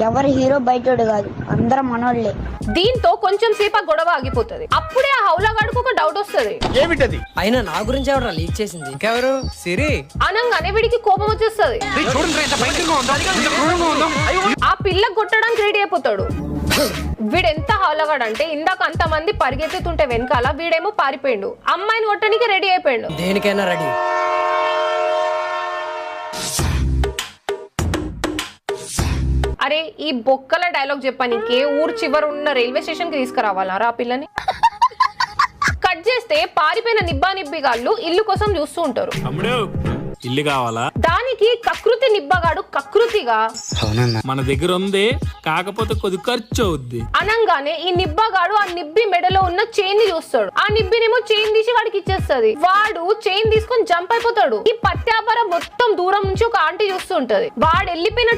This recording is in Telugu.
ఎవరు హీరో బయటోడు కాదు, అందరం మనోళ్లే. దీంతో కొంచెం సేపు గొడవ ఆగిపోతుంది. అప్పుడే ఆ హౌలగాడికి ఒక డౌట్ వస్తుంది. ఏమిటది? అయినా నా గురించి ఎవరు లీక్ చేసింది? ఇంకెవరు? సిరి. అనంగానే వీడికి కోపం వచ్చేస్తుంది. ఆ పిల్ల కొట్టడానికి రెడీ అయిపోతాడు. వీడెంత హౌలగాడు అంటే ఇందాక అంతమంది పరిగెత్తుతుంటే వెనకాల వీడేమో పారిపోయిండు. అమ్మాయిని కొట్టడానికి రెడీ అయిపోయిండు. దేనికైనా రెడీ. అరే ఈ బొక్కల డైలాగ్ చెప్పానికి ఊరు చివరు ఉన్న రైల్వే స్టేషన్ కి తీసుకురావాలా ఆ పిల్లని? కట్ చేస్తే పారిపోయిన నిబ్బానిబ్బిగాళ్ళు ఇల్లు కోసం చూస్తూ ఉంటారు. ఇల్లు కావాలా? దానికి కకృతి నిబ్బగాడు కకృతిగా మన దగ్గర ఉంది, కాకపోతే కొద్ది ఖర్చు అవుద్ది అనంగానే ఈ నిబ్బగాడు ఆ నిబ్బి మెడలో ఉన్న చైన్ ని చూస్తాడు. ఆ నిబ్బినేమో చైన్ తీసి వాడికి ఇచ్చేస్తుంది. వాడు చైన్ తీసుకొని జంప్ అయిపోతాడు. ఈ పత్యాపార మొత్తం దూరం నుంచి ఒక ఆంటీ చూస్తూ ఉంటది. వాడు వెళ్ళిపోయిన